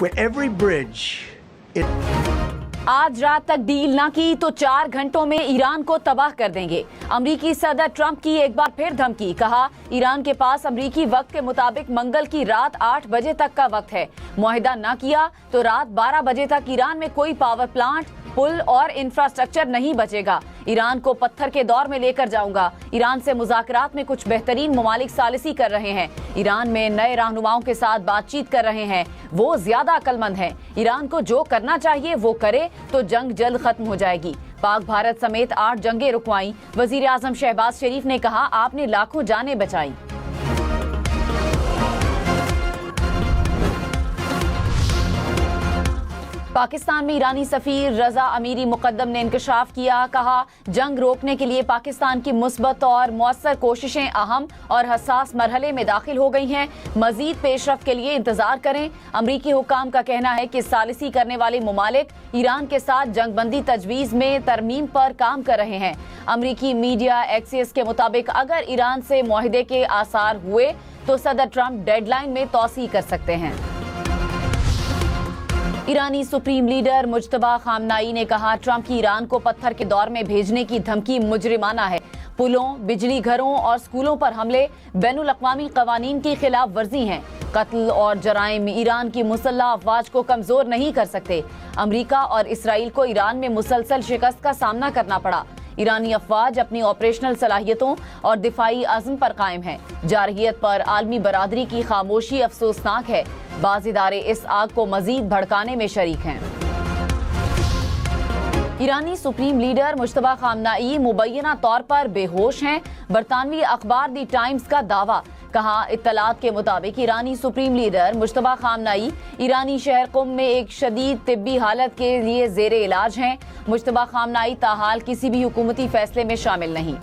With every bridge, आज रात तक डील ना की तो 4 घंटों में ईरान को तबाह कर देंगे। अमरीकी सदर ट्रंप की एक बार फिर धमकी। कहा, ईरान के पास अमरीकी वक्त के मुताबिक मंगल की रात 8 बजे तक का वक्त है। मुआहिदा ना किया तो रात 12 बजे तक ईरान में कोई पावर प्लांट, पुल और इंफ्रास्ट्रक्चर नहीं बचेगा। ईरान को पत्थर के दौर में लेकर जाऊंगा। ईरान से मुज़ाकरात में कुछ बेहतरीन ममालिक सालिसी कर रहे हैं। ईरान में नए रहनुमाओं के साथ बातचीत कर रहे हैं। वो ज्यादा अक्लमंद हैं। ईरान को जो करना चाहिए वो करे तो जंग जल्द खत्म हो जाएगी। पाक भारत समेत 8 जंगें रुकवाई। वजीर आजम शहबाज शरीफ ने कहा, आपने लाखों जानें बचाई। पाकिस्तान में ईरानी सफीर रजा अमीरी मुकद्दम ने इंकशाफ किया। कहा, जंग रोकने के लिए पाकिस्तान की मुस्बत और मौसर कोशिशें अहम और हसास मरहले में दाखिल हो गई हैं। मजीद पेशरफ के लिए इंतजार करें। अमरीकी हुकाम का कहना है कि सालिसी करने वाले ममालिक ईरान के साथ जंगबंदी तजवीज़ में तरमीम पर काम कर रहे हैं। अमरीकी मीडिया एक्सिस के मुताबिक अगर ईरान से मुआहिदे के आसार हुए तो सदर ट्रंप डेडलाइन में तौसी कर सकते हैं। ईरानी सुप्रीम लीडर मुज्तबा खामनाई ने कहा, ट्रंप की ईरान को पत्थर के दौर में भेजने की धमकी मुजरिमाना है। पुलों, बिजली घरों और स्कूलों पर हमले बैनुल अक़वामी क़वानीन की खिलाफ वर्जी हैं। कत्ल और जराइम ईरान की मुसल्लह अफवाज को कमजोर नहीं कर सकते। अमरीका और इसराइल को ईरान में मुसलसल शिकस्त का सामना करना पड़ा। ईरानी अफवाज अपनी ऑपरेशनल सलाहियतों और दिफाई अज़्म पर कायम है। जारहियत पर आलमी बरादरी की खामोशी अफसोसनाक है। बाज़ इदारे इस आग को मजीद भड़काने में शरीक हैं। ईरानी सुप्रीम लीडर मुज्तबा खामनाई मुबैना तौर पर बेहोश हैं। बरतानवी अखबार दी टाइम्स का दावा। कहा, इत्तलात के मुताबिक ईरानी सुप्रीम लीडर मुज्तबा खामनाई ईरानी शहर कुम में एक शदीद तिब्बी हालत के लिए जेरे इलाज हैं। मुज्तबा खामनाई ताहाल किसी भी हुकूमती फैसले में शामिल नहीं।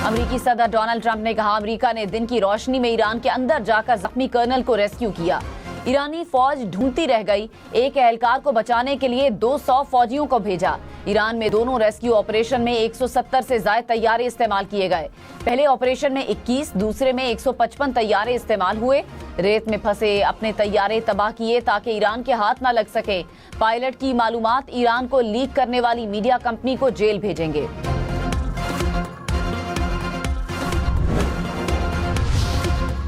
अमरीकी सदर डोनाल्ड ट्रंप ने कहा, अमरीका ने दिन की रोशनी में ईरान के अंदर जाकर जख्मी कर्नल को रेस्क्यू किया। ईरानी फौज ढूंढती रह गई। एक एहलकार को बचाने के लिए 200 फौजियों को भेजा। ईरान में दोनों रेस्क्यू ऑपरेशन में 170 से ज्यादा तैयारे इस्तेमाल किए गए। पहले ऑपरेशन में 21, दूसरे में 155 तैयारे इस्तेमाल हुए। रेत में फंसे अपने तैयारे तबाह किए ताकि ईरान के हाथ न लग सके। पायलट की मालूमात ईरान को लीक करने वाली मीडिया कंपनी को जेल भेजेंगे।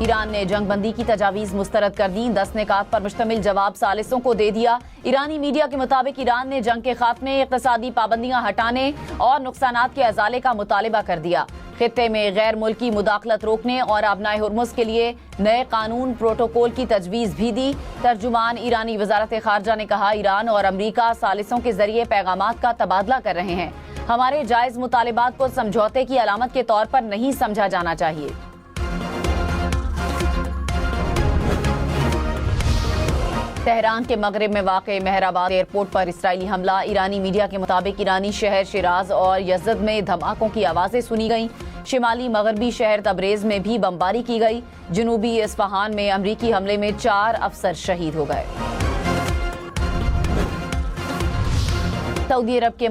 ईरान ने जंगबंदी की तजावीज़ मुस्तरद कर दी। 10 निकात पर मुश्तमिल जवाब सालिसों को दे दिया। ईरानी मीडिया के मुताबिक ईरान ने जंग के खात्मे, इक़्तिसादी पाबंदियां हटाने और नुकसानात के अजाले का मुतालिबा कर दिया। खित्ते में गैर मुल्की मुदाखलत रोकने और अबनाए हुर्मुज़ के लिए नए कानून प्रोटोकॉल की तजवीज़ भी दी। तर्जुमान ईरानी वज़ारत ख़ारजा ने कहा, ईरान और अमरीका सालिसों के जरिए पैगामात का तबादला कर रहे हैं। हमारे जायज़ मुतालिबात को समझौते की अलामत के तौर पर नहीं समझा जाना चाहिए। तेहरान के मगरिब में वाक़े मेहराबाद एयरपोर्ट पर इसराइली हमला। ईरानी मीडिया के मुताबिक ईरानी शहर शिराज और यज़द में धमाकों की आवाज़ें सुनी गईं। शिमाली मगरबी शहर तबरेज़ में भी बमबारी की गई। जनूबी इस्फहान में अमरीकी हमले में 4 अफसर शहीद हो गए। सऊदी अरब के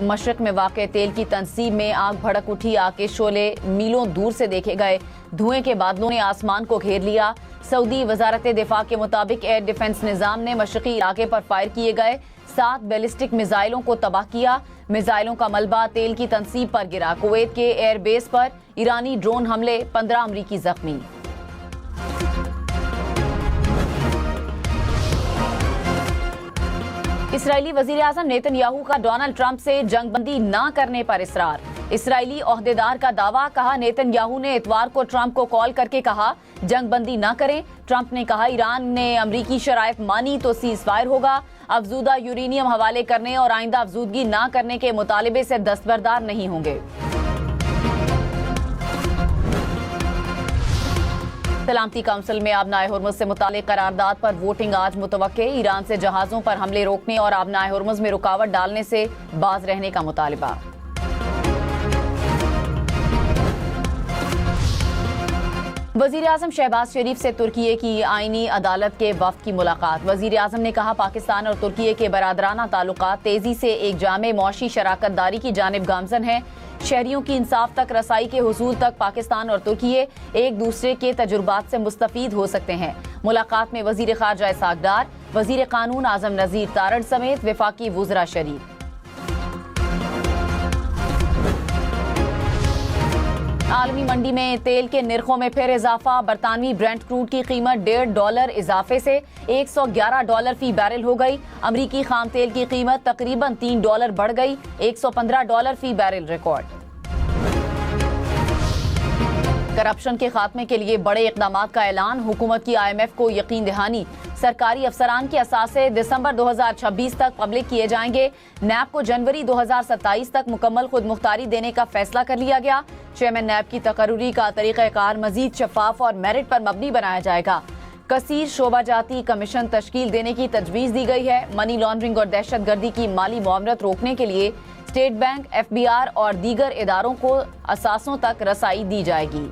मशरक़ में वाक़े तेल की तंसीब में आग भड़क उठी। आग के शोले मीलों दूर से देखे गए। धुएं के बादलों ने आसमान को घेर लिया। सऊदी वजारत दिफा के मुताबिक एयर डिफेंस निज़ाम ने मशरक़ी इलाके पर फायर किए गए 7 बैलिस्टिक मिसाइलों को तबाह किया। मिसाइलों का मलबा तेल की तंसीब पर गिरा। कुवैत के एयरबेस पर ईरानी ड्रोन हमले, 15 अमरीकी जख्मी। इसराइली वजीर आज़म नेतन्याहू का डोनाल्ड ट्रंप से जंगबंदी न करने पर इसरार। इसराइली ओहदेदार का दावा। कहा, नेतन्याहू ने इतवार को ट्रंप को कॉल करके कहा जंगबंदी न करें। ट्रंप ने कहा, ईरान ने अमरीकी शराइत मानी तो सीज फायर होगा। अफजूदा यूरेनियम हवाले करने और आइंदा अफजूदगी न करने के मुतालिबे से दस्तबरदार नहीं होंगे। सलामती काउंसिल में आबनाए हुर्मुज़ से मुतालिक करारदाद पर वोटिंग आज मुतवक्के। ईरान से जहाजों पर हमले रोकने और आबनाए हुर्मुज़ में रुकावट डालने से बाज रहने का मुतालिबा। वजीर आजम शहबाज शरीफ से तुर्की की आईनी अदालत के वफ्द की मुलाकात। वजीर आजम ने कहा, पाकिस्तान और तुर्की के बरादराना ताल्लुकात तेजी से एक जामे मौशी शराकत दारी की जानिब गामजन है। शहरियों की इंसाफ तक रसाई के हुसूल तक पाकिस्तान और तुर्की एक दूसरे के तजुर्बात से मुस्तफीद हो सकते हैं। मुलाकात में वजीर खारजा इसहाक डार, वजीर कानून आजम नजीर तारड़ समेत वफाकी वुज़रा शरीक। आलमी मंडी में तेल के निर्खों में फिर इजाफा। बरतानवी ब्रेंट क्रूड की कीमत $1.5 इजाफे से $111 फी बैरल हो गई। अमरीकी खाम तेल की कीमत तकरीबन $3 बढ़ गई, $115 फी बैरल रिकॉर्ड। करप्शन के खात्मे के लिए बड़े इकदाम का ऐलान। हुकूमत की IMF को यकीन दहानी। सरकारी अफसरान के असासे दिसंबर 2026 तक पब्लिक किए जाएंगे। नैब को जनवरी 2027 तक मुकम्मल खुद मुख्तारी देने का फैसला कर लिया गया। चेयरमैन नैब की तकर्रुरी का तरीक़ाकार मजीद शफाफ और मेरिट पर मबनी बनाया जाएगा। कसीर शोबा जाती कमीशन तश्कील देने की तजवीज़ दी गई है। मनी लॉन्ड्रिंग और दहशत गर्दी की माली मुआवनत रोकने के लिए स्टेट बैंक, FBR और दीगर इदारों को असासों तक रसाई दी जाएगी।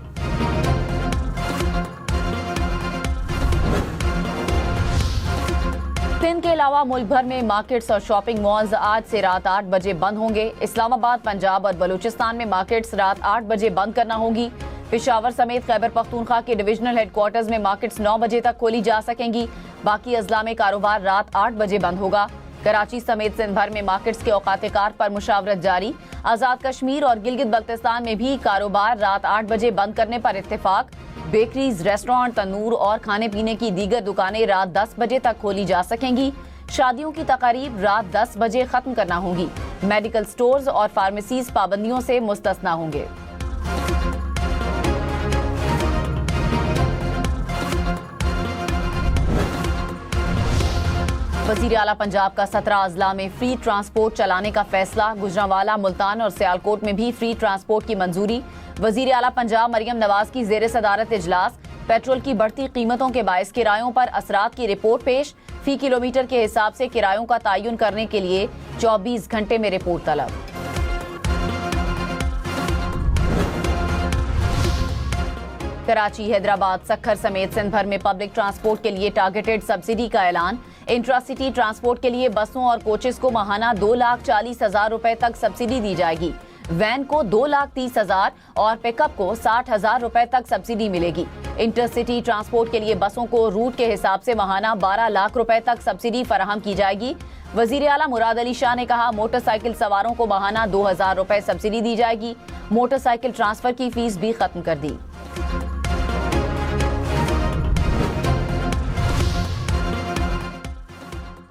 सिंध के अलावा मुल्क भर में मार्केट्स और शॉपिंग मॉल्स आज से रात 8 बजे बंद होंगे। इस्लामाबाद, पंजाब और बलूचिस्तान में मार्केट्स रात 8 बजे बंद करना होगी। पेशावर समेत खैबर पख्तूनख्वा के डिविजनल हेडक्वार्टर्स में मार्केट्स 9 बजे तक खोली जा सकेंगी। बाकी अजला में कारोबार रात 8 बजे बंद होगा। कराची समेत सिंध भर में मार्केट्स के औकात-ए-कार पर मुशावरत जारी। आज़ाद कश्मीर और गिलगित बल्तिस्तान में भी कारोबार रात 8 बजे बंद करने पर इत्तेफाक। बेकरीज, रेस्टोरेंट, तंदूर और खाने पीने की दीगर दुकानें रात 10 बजे तक खोली जा सकेंगी। शादियों की तकारीब रात 10 बजे खत्म करना होंगी। मेडिकल स्टोर्स और फार्मेसीज पाबंदियों से मुस्तस्ना होंगे। वजीर आला पंजाब का 17 अजला में फ्री ट्रांसपोर्ट चलाने का फैसला। गुजरांवाला, मुल्तान और सियालकोट में भी फ्री ट्रांसपोर्ट की मंजूरी। वजीर आला पंजाब मरियम नवाज की जेर सदारत इजलास। पेट्रोल की बढ़ती कीमतों के बायस किरायों पर असरात की रिपोर्ट पेश। फी किलोमीटर के हिसाब से किरायों का तयन करने के लिए 24 घंटे में रिपोर्ट तलब। कराची, हैदराबाद, सक्खर समेत सिंध भर में पब्लिक ट्रांसपोर्ट के लिए टारगेटेड सब्सिडी का ऐलान। इंट्रासिटी ट्रांसपोर्ट के लिए बसों और कोचेस को माहाना 2,40,000 रुपए तक सब्सिडी दी जाएगी। वैन को 2,30,000 और पिकअप को 60,000 रुपए तक सब्सिडी मिलेगी। इंटरसिटी ट्रांसपोर्ट के लिए बसों को रूट के हिसाब से माहाना 12 लाख रुपए तक सब्सिडी फराहम की जाएगी। वजीर आला मुराद अली शाह ने कहा, मोटरसाइकिल सवारों को माहाना 2,000 रुपए सब्सिडी दी जाएगी। मोटरसाइकिल ट्रांसफर की फीस भी खत्म कर दी।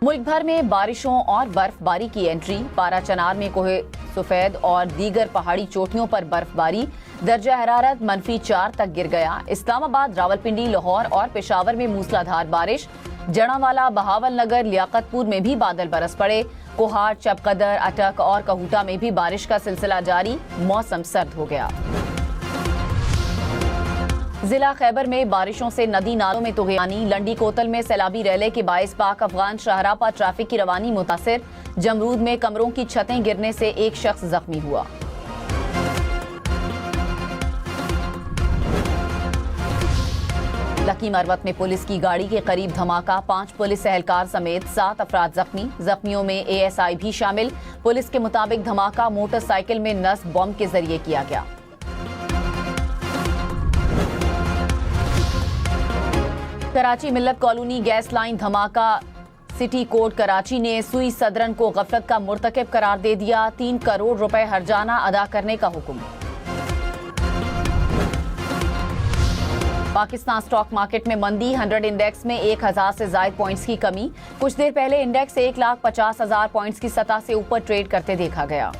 मुल्क भर में बारिशों और बर्फबारी की एंट्री। पारा चनार में कोहे सफेद और दीगर पहाड़ी चोटियों पर बर्फबारी। दर्जा हरारत -4 तक गिर गया। इस्लामाबाद, रावलपिंडी, लाहौर और पेशावर में मूसलाधार बारिश। जड़ांवाला, बहावल नगर, लियाकतपुर में भी बादल बरस पड़े। कोहाट, चपकदर, अटक और कहूटा में भी बारिश का सिलसिला जारी। मौसम सर्द हो गया। जिला खैबर में बारिशों से नदी नालों में तुगयानी। लंडी कोतल में सैलाबी रैले के बायस पाक अफगान शाहराह पर ट्रैफिक की रवानी मुतासिर। जमरूद में कमरों की छतें गिरने से एक शख्स जख्मी हुआ। लकी मरवत में पुलिस की गाड़ी के करीब धमाका। 5 पुलिस एहलकार समेत 7 अफराद जख्मी। जख्मियों में ASI भी शामिल। पुलिस के मुताबिक धमाका मोटरसाइकिल में नस्ब बम के जरिए किया गया। कराची मिल्लत कॉलोनी गैस लाइन धमाका। सिटी कोर्ट कराची ने सुई सदरन को गफलत का मुर्तकिब करार दे दिया। 3 करोड़ रुपए हर्जाना अदा करने का हुक्म। पाकिस्तान स्टॉक मार्केट में मंदी। 100 इंडेक्स में 1000 से ज्यादा पॉइंट्स की कमी। कुछ देर पहले इंडेक्स 1,50,000 पॉइंट्स की सतह से ऊपर ट्रेड करते देखा गया।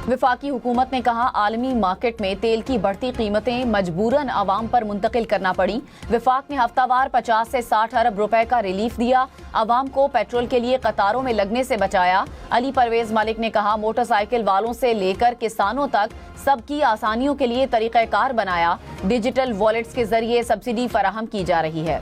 वफाकी हुकूमत ने कहा, आलमी मार्केट में तेल की बढ़ती कीमतें मजबूरन आवाम पर मुंतकिल करना पड़ी। वफाक ने हफ्तावार 50 से 60 अरब रुपए का रिलीफ दिया। आवाम को पेट्रोल के लिए कतारों में लगने से बचाया। अली परवेज मलिक ने कहा, मोटरसाइकिल वालों से लेकर किसानों तक सबकी आसानियों के लिए तरीक़ाकार बनाया। डिजिटल वॉलेट्स के जरिए सब्सिडी फराहम की जा रही है।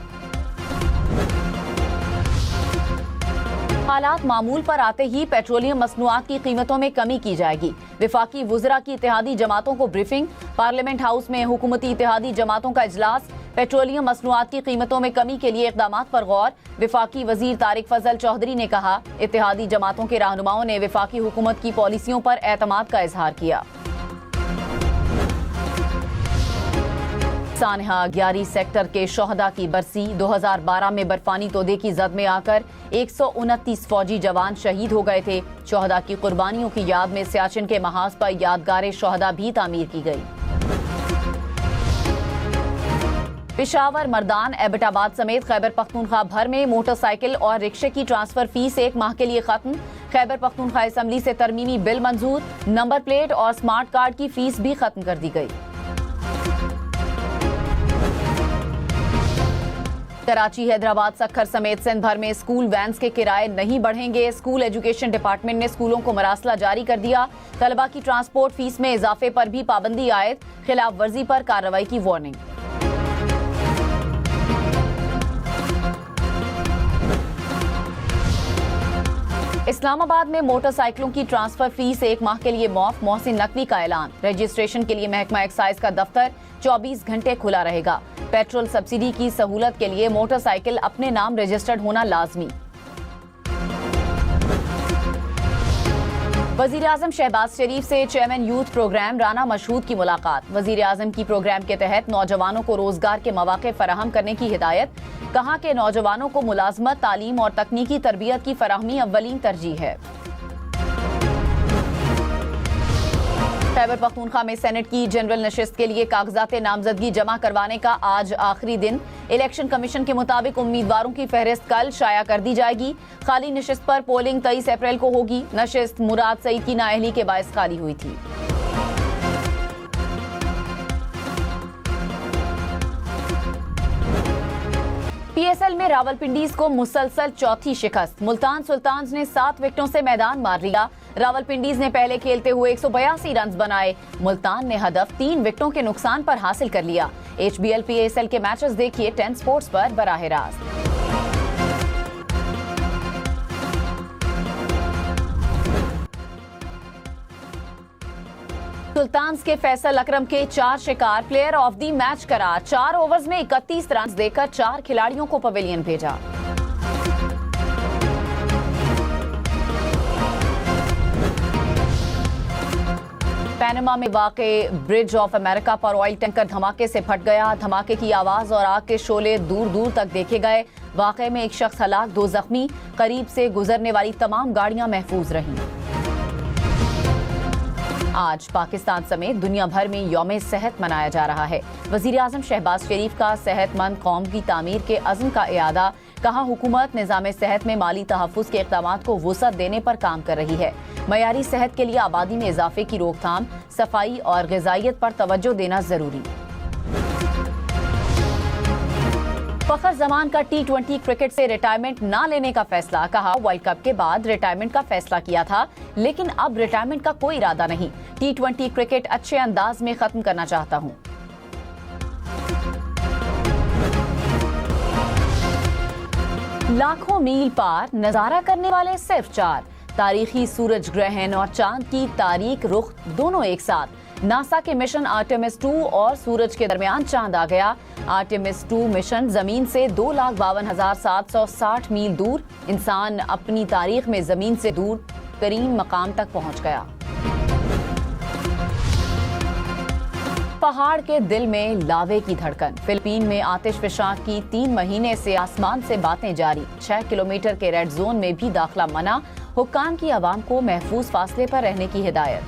हालात मामूल पर आते ही पेट्रोलियम मसनूआत की कीमतों में कमी की जाएगी। विफाकी वुज़रा की इत्तेहादी जमातों को ब्रीफिंग। पार्लियामेंट हाउस में हुकूमती इत्तेहादी जमातों का इजलास। पेट्रोलियम मसनूआत की कीमतों में कमी के लिए इक़दामात पर गौर। विफाकी वजीर तारिक फजल चौधरी ने कहा, इत्तेहादी जमातों के रहनुमाओं ने विफाकी हुकूमत की पॉलिसियों पर एतमाद का इजहार किया। सानहा 11 सेक्टर के शोहदा की बरसी। 2012 में बर्फानी तोदे की जद में आकर 129 फौजी जवान शहीद हो गए थे। शोहदा की कुर्बानियों की याद में सियाचिन के महाज पर यादगार शोहदा भी तामीर की गई। पेशावर, मर्दान, एबटाबाद समेत खैबर पख्तूनख्वा भर में मोटरसाइकिल और रिक्शे की ट्रांसफर फीस 1 माह के लिए खत्म। खैबर पख्तूनख्वा असम्बली से तरमीमी बिल मंजूर। नंबर प्लेट और स्मार्ट कार्ड की फीस भी खत्म कर दी गई। कराची, हैदराबाद, सक्खर समेत सिंध भर में स्कूल वैन्स के किराए नहीं बढ़ेंगे। स्कूल एजुकेशन डिपार्टमेंट ने स्कूलों को मरासला जारी कर दिया। तलबा की ट्रांसपोर्ट फीस में इजाफे पर भी पाबंदी आयद। खिलाफ वर्जी पर कार्रवाई की वार्निंग। इस्लामाबाद में मोटरसाइकिलों की ट्रांसफर फीस 1 माह के लिए मौफ। मोहसिन नकवी का ऐलान। रजिस्ट्रेशन के लिए महकमा एक्साइज का दफ्तर 24 घंटे खुला रहेगा। पेट्रोल सब्सिडी की सहूलत के लिए मोटरसाइकिल अपने नाम रजिस्टर्ड होना लाजमी। वजीर आजम शहबाज शरीफ से chairman youth programme Rana Mashhood की मुलाकात। वजीर आजम की प्रोग्राम के तहत नौजवानों को रोजगार के मौके फराहम करने की हिदायत। कहा कि नौजवानों को मुलाजमत, तालीम और तकनीकी तरबियत की फराहमी अव्वलीन तरजीह है। खैबर पख्तूनख्वा में सेनेट की जनरल नशिस्त के लिए कागजात नामजदगी जमा करवाने का आज आखिरी दिन। इलेक्शन कमीशन के मुताबिक उम्मीदवारों की फहरिस्त कल शाया कर दी जाएगी। खाली नशिस्त पर पोलिंग 23 अप्रैल को होगी। नशिस्त मुराद सईद की नाअहली के बायस खाली हुई थी। पीएसएल में रावलपिंडीज को मुसलसल चौथी शिकस्त। मुल्तान सुल्तान्स ने 7 विकेटों से मैदान मार लिया। रावलपिंडीज ने पहले खेलते हुए 182 रन बनाए। मुल्तान ने हदफ 3 विकेटों के नुकसान पर हासिल कर लिया। HBL PSL के मैचेस देखिए 10 स्पोर्ट्स पर बराह रास्त। सुल्तान्स के फैसल अकरम के 4 शिकार प्लेयर ऑफ द मैच करार। 4 ओवर्स में 31 रन देकर 4 खिलाड़ियों को पवेलियन भेजा। पैनामा में वाक़े ब्रिज ऑफ अमेरिका पर ऑयल टैंकर धमाके से फट गया। धमाके की आवाज और आग के शोले दूर दूर तक देखे गए। वाक़े में 1 शख्स हलाक, 2 जख्मी। करीब से गुजरने वाली तमाम गाड़ियां महफूज रहीं। आज पाकिस्तान समेत दुनिया भर में यौम सेहत मनाया जा रहा है। वजीर आजम शहबाज शरीफ का सेहतमंद कौम की तामीर के अज़्म का इयादा। कहा, हुकूमत निज़ाम सेहत में माली तहफ़्फ़ुज़ के इक़दामात को वुसअत देने पर काम कर रही है। मयारी सेहत के लिए आबादी में इजाफे की रोकथाम, सफाई और ग़िज़ाइयत पर तवज्जो देना जरूरी। फखर जमान का T20 क्रिकेट से रिटायरमेंट ना लेने का फैसला। कहा, वर्ल्ड कप के बाद रिटायरमेंट का फैसला किया था, लेकिन अब रिटायरमेंट का कोई इरादा नहीं। T20 क्रिकेट अच्छे अंदाज में खत्म करना चाहता हूं। लाखों मील पार, नजारा करने वाले सिर्फ 4। तारीखी सूरज ग्रहण और चांद की तारीख रुख दोनों एक साथ। नासा के मिशन आर्टेमिस 2 और सूरज के दरमियान चांद आ गया। आर्टेमिस 2 मिशन जमीन से 2,52,760 मील दूर। इंसान अपनी तारीख में जमीन से दूर तरीन मकाम तक पहुंच गया। पहाड़ के दिल में लावे की धड़कन। फिलीपीन में आतिशफशां की 3 महीने से आसमान से बातें जारी। 6 किलोमीटर के रेड जोन में भी दाखिला मना। हुक्काम की आवाम को महफूज फासले पर रहने की हिदायत।